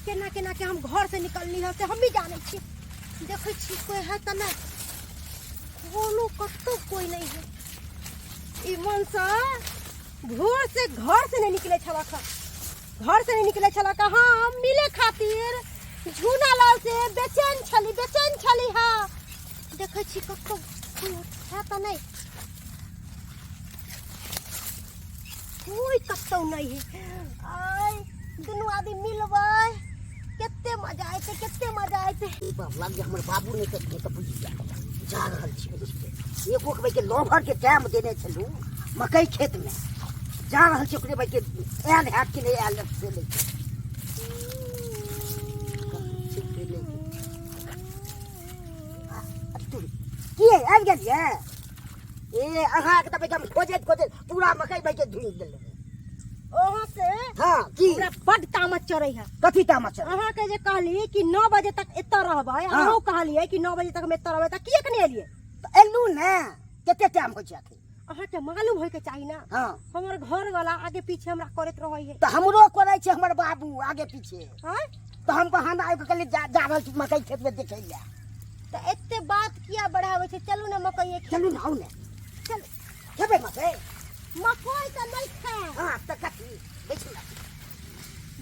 केना केना के हम घर से निकलनी है से हम भी जाने छी। देखे छी कोई है त ना, कोनो कतो कोई नहीं है। ई मन सा भोर से घर से नहीं निकले छला का, घर से नहीं निकले छला का। हाँ मिले खातिर झूना लाल से बेचैन छली हा। देखे छी कतो कोई है त नहीं, कोई कतो नहीं है। आई दुनू आदमी मिलबै केते मजा आइते, केते मजा आइते। लग गया हमर बाबू ने तो बुझ जा रहल छी। एको के भाई के लोभर के टाइम देने छलू मकई खेत में जा रहल छी, ओकरे भाई के आयल हैत कि नहीं आयल से ले की आबि गेलिए। ए अहाँ के भाई हम खोजैत पूरा मकई भाई के धुनि देले। ओहाँ से हां की हमरा बड तामत चढ़ै है। कथी तामत चढ़ै? अहाँ के जे कहली कि 9 बजे तक एत रहबै, अहाँ कहलिए कि 9 बजे तक हम एत रहबै, त किए कने एलिए? त एलू ने केते टाइम होय छै अखन? अहाँ के मालूम होय के चाही ना। हां हमर घर वाला आगे पीछे हमरा करत रहै है। त हमरो करै छै हमर बाबू आगे पीछे। हां त हम बहाना आबि के कहलिए जा रहल छी मकई खेत में देखै ले। त एते बात किया बढ़ाबै छै? चलू ना मकई चलू ना, आउ ने चल। खेबै मकई? मकई त नहीं खा। हां त कथी बैठू ना,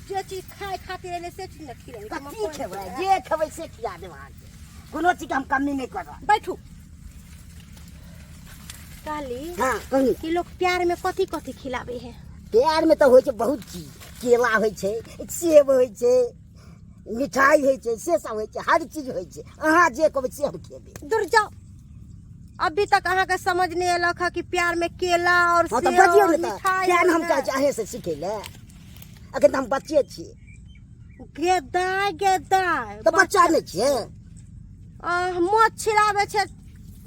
जे चीज खाए खातिर एले से चीज न खिलाबै। कथी खेबै? जे खेबै से खिला देब अहाँके, कोनो चीज के हम कमी नहीं करब। बैठू। कहली हां कही कि लोग प्यार में कथी कथी खिलावे है? प्यार में तो होय छै बहुत चीज, केला होय छै, सेब होय छै, मिठाई होय छै, से सब होय छै, हर चीज होय छै। अहाँ जे कहबै से हम खेबै। दूर जाओ, अभी तक अहाँ के समझ नहीं आलक है कि प्यार में केला और हां सेब त बजियो और ने त मिठाई प्यार हम है। कहै छी अहे से सिखै ले। अखन त हम बच्चे छी। गेदाय गेदाय त बच्चा नहीं छियै? मोच छिलावे छे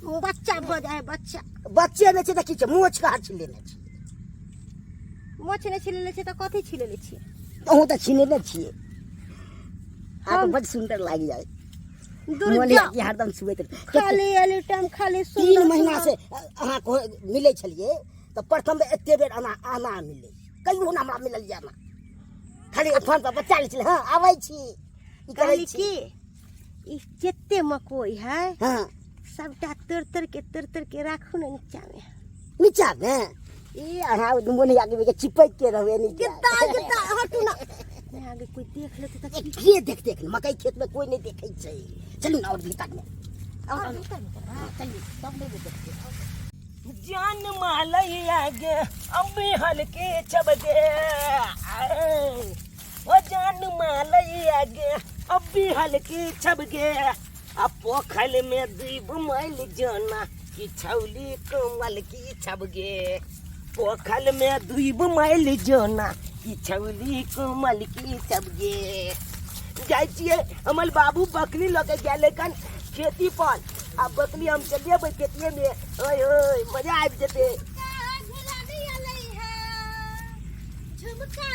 बच्चा भ जाए। बच्चा बच्चे नहीं छै त की छै, मोछ का छिलेने छी। मोच ने छिलेले छे त कथी छिलेले छी? अहूँ त छिलेने छियै। आ तो हम- बड़ सुंदर लागी जाए। दूर मोने जाओ, की हरदम सुबह खाली एली टाइम खाली 3 सुंदर महीना से सुंदर। अहाँ को मिले छलिए त प्रथम एते बेर आना मिले, कहियो ना हमरा मिलल जाना। खाली फोन पर बच्चा ले छले। हां आबै छी ई करै कहली छी। कि ई जेते मकोई है हां सबटा तर के राखू ना नीचा में। नीचा में ई अहाँ मोने आगे के चिपक के रहबे नीचा। गेदा हटू ना। मैं आगे कोई देख लेते त के देख मकई खेत में कोई नहीं देखे छै। चलू ना और भीतर में और भीतर में चलिए सब नहीं देखते। जान मालैया गे अम्बे हल्के छबगे, ओ जान मालैया गे अम्बे हल्के छबगे। आ पोखल में दीब मैल जना की छौली कमल की छबगे। पोखल में दीब मैल जना की छौली कमल की छबगे। जाय छियै हमर बाबू बकरी लगे गेले कन खेती पर। अब बकरी हम चलिए भाई खेतिए में, ओए ओए मजा आ जेते। झुलानी आलै है झुमका,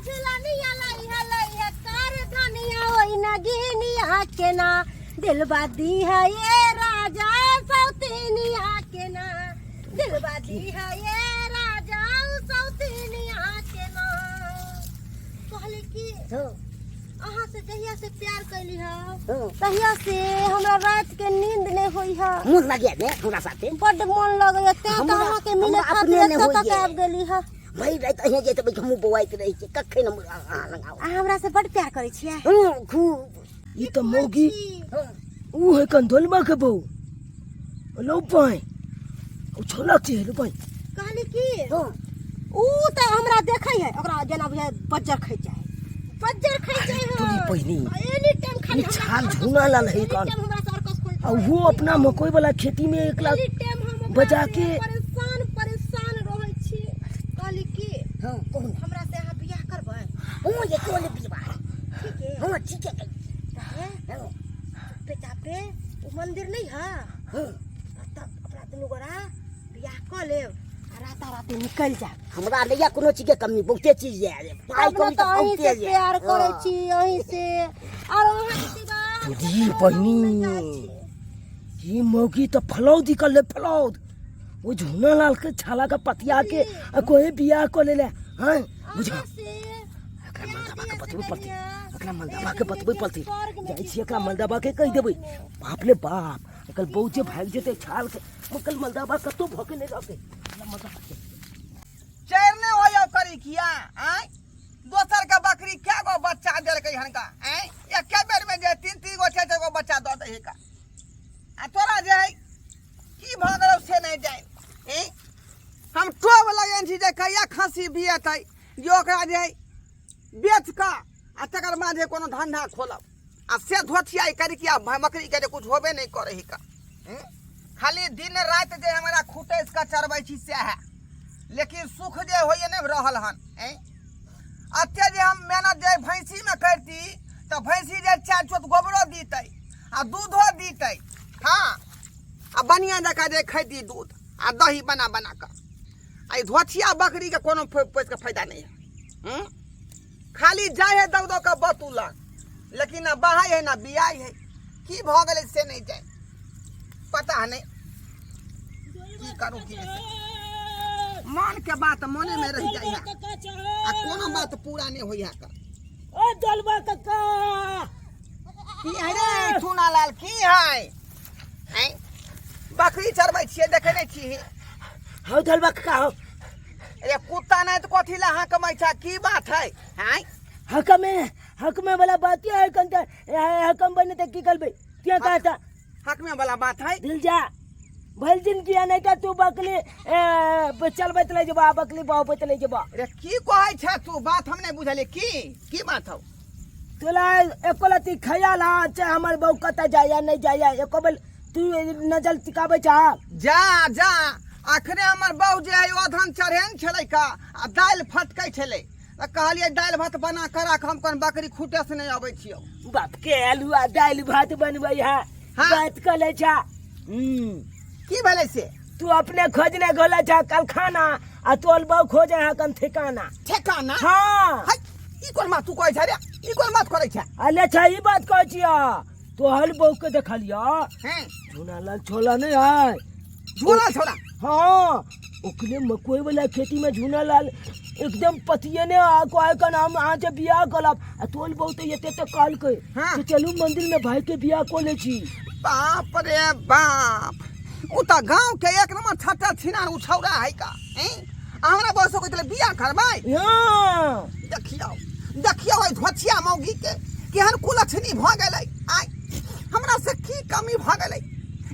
झुलानी आलै है कार धनिया ओइ नगिनिया के ना दिलवा दी है ये राजा सौतीनिया के ना। दिलवा दी है ये राजा सौतीनिया के ना। कहले कि अहाँ से जहिया से प्यार कैली है तहिया से हमरा रात के नींद नहीं होई है। मन लगे ने हमरा साथे बड मन लगय ते अहाँ के मिले खातिर तक आब गेली है। भाई रात अहे जे त हमहु बवाइत रही छै कखै न अहाँ लगाओ। हमरा से बड प्यार करे छियै। खूब ई त मौगी ऊ है कंधोलबा के बहू लो पाए ओ छोला छी लो पाए। कहली कि ऊ त हमरा देखै है, ओकरा जेना बुझाय बज्जर खै जाय, बज्जर खै जाय है। तोरी पहिनी एनी टाइम खाली छाल झूना लाल है कान। हमरा सर्कस खोल और वो अपना मकई वाला खेती में 1 लाख एनी टाइम हम बचा के परेशान रहै छी। कहली कि हां कहू ना हमरा से अहाँ बियाह करबै? ओ ये कोले बिलवा ठीक है हां ठीक है है बेटा पे वो मंदिर नहीं है तब अपना दुनू गोरा बियाह कर ले राता राते निकल जा। हमरा नैया कोनो चीज के कमी बहुते चीज है पाई अपना कमी तो तो अहीं बहुते से प्यार करे छी अहीं से और अहाँ के सिवा तोरी पहिनी ई मौगी तो फलौद निकल ले फलौद। वो झूना लाल के छाला का पतिया के कोई बियाह को ले ले। हां बुझा से अगर मन दबा के बतबे पड़ते एकरा मलदाबा के बतबे पड़ते जाई छी एकरा मलदाबा के कह देबै बाप रे बाप एकल बहु जे भाग जेते छाल के मकल मलदाबा कतो भके नहीं रहते चरने होयो करी किया आय दोसर का बकरी क्या गो बच्चा देल के हनका आय एक बेर में जे 3 गो 4 गो बच्चा द दे का आ तोरा जे है की भगलो से नहीं जाए ए हम टोब लगन छी जे कहिया खसी बियतै जो ओकरा जे बेच का आ तकर बाद जे कोनो धंधा खोलब आ से धोथिया करी किया बकरी के कुछ होबे नहीं करे ही का खाली दिन रात जे हमरा खुटेस का चरबै छी से है लेकिन सुख जे होइए नहीं रहल हन अत्ते जे हम मेहनत जे भैंसी में करती तो भैंसी जे 4 चोट गोबरो दीते आ दूधो दीते हाँ आ बढ़िया जका जे खैती दूध आ दही बना बना कर आ धोथिया बकरी के कोनो पैस के फायदा नहीं है खाली जाए है दब का बतुलक लेकिन ना बहाई है ना बियाई है की भ गेलै से नहीं जाए पता नहीं की करूं की नहीं मन के बात मने में रह जाए आ कोनो बात पूरा नहीं होई है का ओ दलबा काका की है रे सुना लाल की है हैं बकरी चरबै छियै देखे नहीं छी हो दलबा काका हो अरे कुत्ता नहीं तो कथी ला हाँ कमाई था की बात है हैं हक में वाला बात है कंता हकम बने त की करबे क्या कहता हक में वाला बात है दिल जा भल दिन किया नहीं का तू बकली चलबैत ले जबा बकली बाबैत ले जबा अरे की कहै छ तू बात हम नहीं बुझले की बात हो तोला एकोलती खयाल हा चाहे हमर बहु कत जाया नहीं जाया एको बेल तू नजर टिकाबे चाह जा जा अखने हमर बहू जे है ओधन चढ़ेन छलै का आ दाल फटकै छलै त कहलिए दाल भात बना कर राख हम कोन बकरी खूटे से नहीं आबै छियो बाप के अलुआ दाल भात बनबै है हाँ। बात कले छा की भेलै से तू अपने खोजने गोला छा कल खाना आ तोल बहु खोजे है कन ठिकाना ठेकाना हाँ है ई कोन बात तू कहै छ रे ई कोन बात करै छ अले छा ई बात कहै छिया तो हल बहु के देखलिया हैं झूना लाल छोला नहीं है झोला छोड़ा हाँ ओकले मकोई वाला खेती में झूना लाल एकदम पतिये ने आए का नाम आज बियाह गलब आ तोल बहुत ये ते काल के हाँ। तो चलू मंदिर में भाई के बियाह को ले छी बाप रे बाप उ त गांव के एक नंबर छटा छिना उछौरा है का हैं हमरा बस को तले बियाह करबै हां देखियो ओइ धोछिया मौगी के केहन कुलछनी भ गेलै आय हमरा से की कमी भ गेलै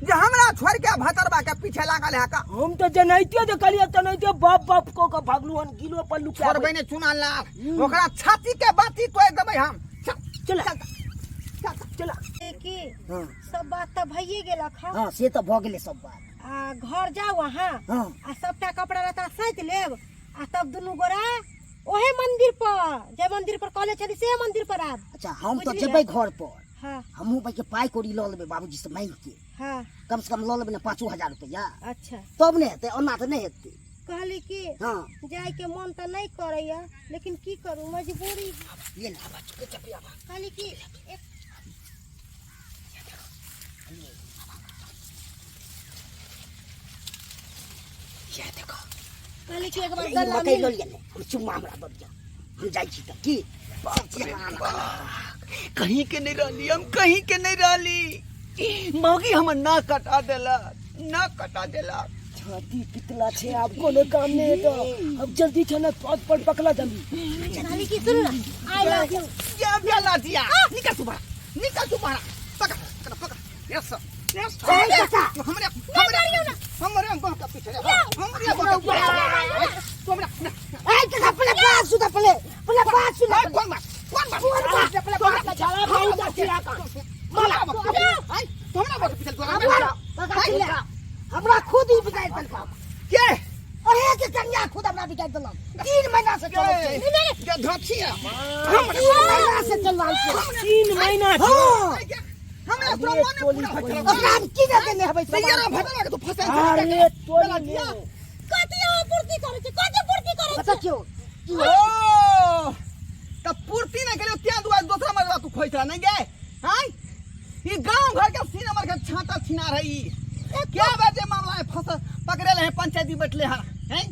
जे हमरा छोड़ के भतरबा के पीछे लागल है का हम तो जनैते देखलिए तनैते बाप को का भागलुहन किलो पर लुका छोड़बै ने चुना ला ओकरा छाती के बाती तो एकदम हम चल चला की सब बात तो भइए गेला खा हाँ से तो भ गेले सब बात आ घर जाओ वहाँ हाँ। आ सबटा कपड़ा लता सैत लेब आ तब दुनू गोरा ओहे मंदिर पर जे मंदिर पर कहले छली से मंदिर पर आब अच्छा हम तो बुझलियै? जेबै घर पर हाँ हमहू भाई के पाई कोड़ी ल लेबै बाबूजी से मांग के हाँ कम से कम ल लेबै ना 5,000 रुपया अच्छा तब ने हेतै ओना तो नहीं हेतै कहली कि हाँ जाय के मन तो नहीं करैया लेकिन की करूं मजबूरी ये ना बात के चपिया कहली कि एक ये देखो कहली कि एक बार ये गला मकई मिल ल लिया हम चुम्मा हमरा दब जा हम जाई छी त की कहीं के नहीं रहली हम कहीं के नहीं रहली मौगी हमर ना कटा देला छाती पितला छे आप कोनो काम नहीं है तो अब जल्दी छना पग पर पकला जल्दी कहली कि सुन ना आई लव यू क्या बेला दिया निकल तू बाहर पकड़ यस हमरे अंगों का पीछे हमरे अंगों का पीछे तू हमरा ए के पले पास सुदा पले सुदा कौन बात पले का छाला भाई का चिरा का माला हमरा बात पीछे तू हमरा खुद ही बिगाड़ दल का के अरे के कन्या खुद हमरा बिगाड़ दल 3 महीना से चल के धोछिया 3 महीना से चल रहा है 3 महीना हमरा प्रमाण पूरा भटक ओकरा हम की दे देने हबै तैयार भटक के तू फंसा अरे तोरी कतिया पूर्ति करे छै कते पूर्ति करे पता क्यों ओ त पूर्ति नहीं करे त्या दुआ दूसरा मरवा तू खोइतरा नहीं गे हां ई गांव घर के सीन नंबर के छाता छिना रही क्या बात है मामला है फंस पकड़े ले पंचायती बैठले हैं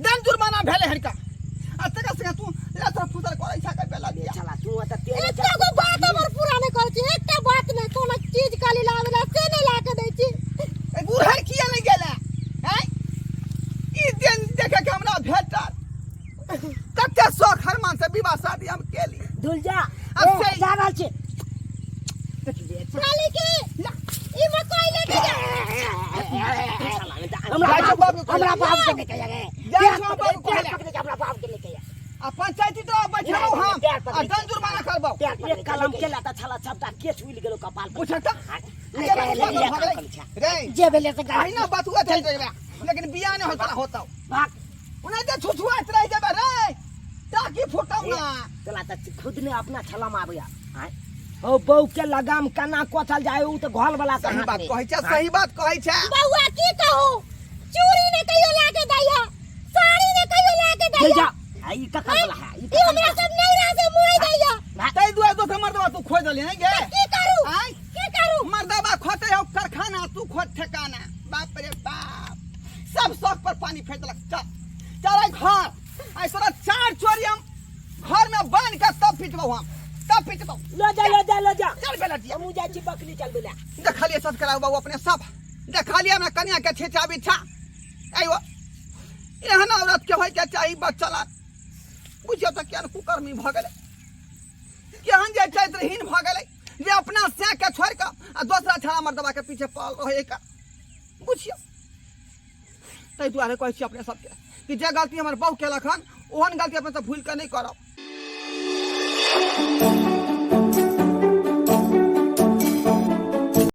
दंड जुर्माना भेले हरका आ तका से तू लतर फुतर करे छा के बेला दिया चला तू त तेरे एकटा को बात हमर पूरा नहीं कर छी एकटा बात नहीं कोनो चीज काली लावेला से नहीं लाके दै छी ए बुढ़ार किया नहीं गेले हैं ई दिन देखे के हमरा भेटल कते शौक हरमान से विवाह शादी हम केली धुल जा अब से जा रहल छी काली के ई मकई लेके जा हमरा बाप के लेके जा रे जा छो बाबू को ले हमरा बाप के लेके जा आ पंचायती तो बैठलो हम आ दंड जुर्माना करबो एक कलम केला त छला छपटा केस हुइल गेलो कपाल पर पूछता रे जे भेले से आई ना बात हुआ चल जाबे लेकिन बियाह नहीं होता होता भाग उन्हें तो छुछुआत रह जाबे रे ताकि फुटाऊ ना चला त खुद ने अपना छला माबया ओ बहू के लगाम कना कोचल जाए उ त घोल वाला सही बात कहै छै बउआ की कहू चूड़ी ने कहियो लाके दैया साड़ी ने कहियो लाके दैया आई का वाला है ई हमरा सब नहीं रह से मुई दैया तै दुआ दो से मर्दवा तू खोज ले नहीं गे की करू आई की करू मर्दवा खोटे हो कारखाना तू खोज ठिकाना बाप रे बाप सब शौक पर पानी फेंक देलक चल चल घर आई सोरा चार चोरी हम घर में बांध के तब पिटबो हम तब पिटबो लो जा चल बेला दिया हम जा छी बकरी चल बेला देखलिए सच कराओ बाबू अपने सब देखलिए हमरा कन्या के छेचा बिछा आइयो एहन औरत के होय के चाही बच्चा बुझियो त केहन कुकर्मी भ गेलै केहन जे चरित्रहीन भ गेलै जे अपना से के छोड़ के आ दूसरा छड़ा मर्दवा के पीछे पड़ल रहे का बुझियो तै दुआरे कहै छी अपने सबके कि जे गलती हमर बहू केलक हन ओहन गलती अपने सब भूल के नहीं करब